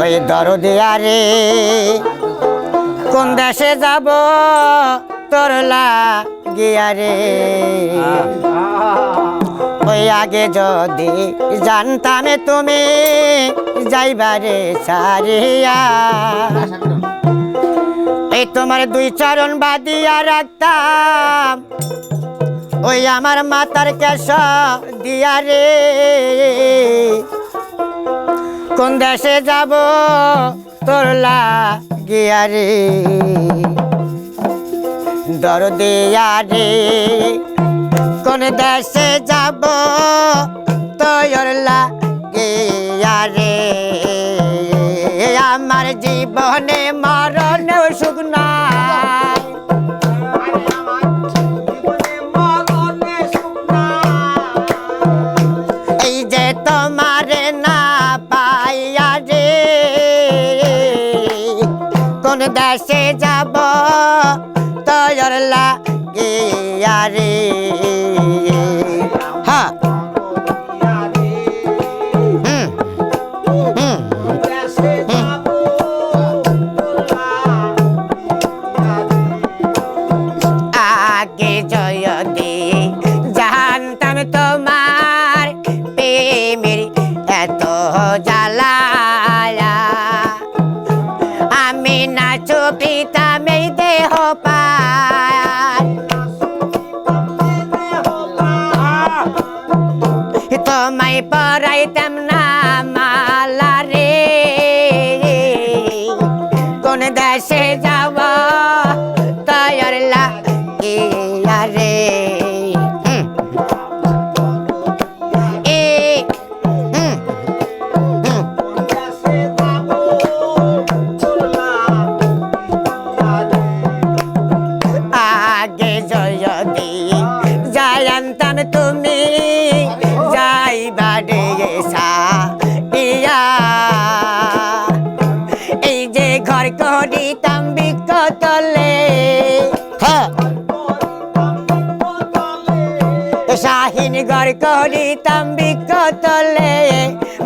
ওই দরদিয়া রে কোন দেশে যাব তোর লাগিয়া রে ওই আগে যদি জানতাম তুমি যাইবারে সারিয়া এই তোমার দুই চরণ বাদিয়া রাখতাম ওই আমার মাতার কেশ দিয়া রে কোন দেশে যাব তোর লাগিয়া রে দরদিয়া রে কোন দেশে যাব তোর লাগিয়া রে আমার জীবনে মরণ সুখ নাই এই যে তোমারে না পাইয়া রে কোন দেশে যাব তোর লাগিয়া রে হ্যাঁ আগে যদি জানতাম তোমার প্রেমের এত জ্বালা আমি না চুপিতাম এই দেহ পার তোমায় পরাইতাম না মালা রে কোন দেশে যাব তোর লাগিয়া রে আগে যদি জানতাম তুমি যাইবারে সারিয়া এই যে ঘর করিতাম বিকতলে শাহিন ঘর করিতাম বিকতলে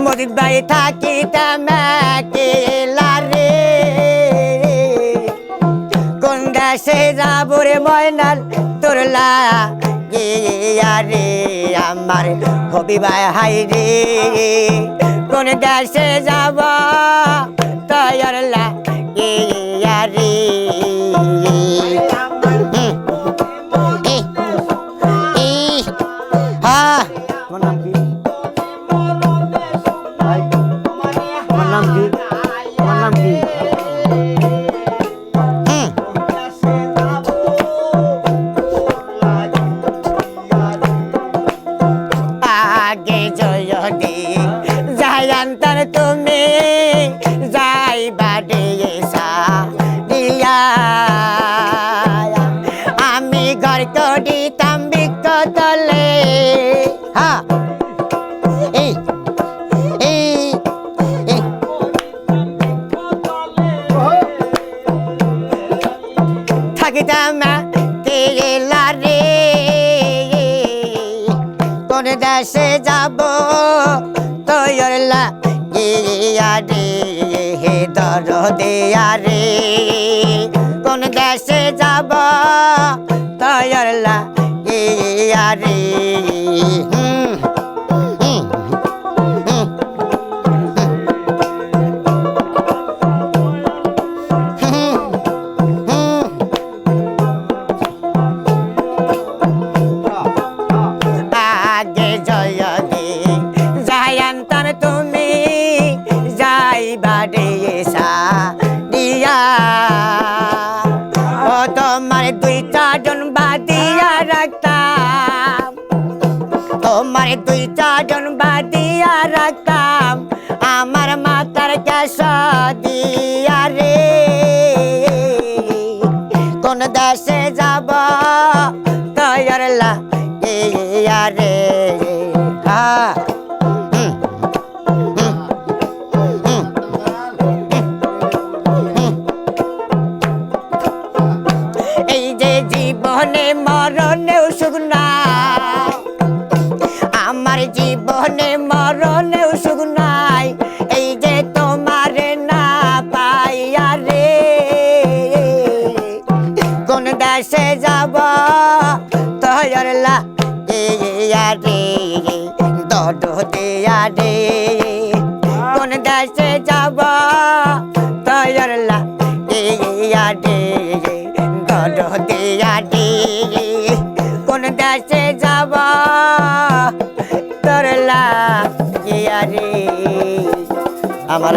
মরিদ ভাই থাকিতাম একলা রে কোন দেশে যাব রে ময়নাল তোর লাগিয়া রে আমার হবি ভাই হাই রে কোন দেশে যাব তোর লাগিয়া রে আগে যদি জানতাম তুমি যাইবারে সারিয়া আমি ঘর করিতাম বিকতলে হ্যাঁ থাকিতাম কেলা রে কোন দেশে যাব তোর লাগিয়া রে হে দরদিয়া রে কোন দেশে যাব তোর লাগিয়া রে আগে যদি জানতাম তুমি যাইবারে সারিয়া ও তোমার দুই চারজন বাদিয়া রাখতাম তোমার দুই চারজন বাদিয়া রাখতাম আমার মাতার কেশ দিয়া রে কোন দেশে যাব তোর লাগিয়া রে এই যে জীবনে মরণেও সুখ নাই আমার জীবন রে দড দিয়া রে কোন দেশে যাব তয়র লাগিয়া রে দড দিয়া রে কোন দেশে যাব তোর লাগিয়া রে আমার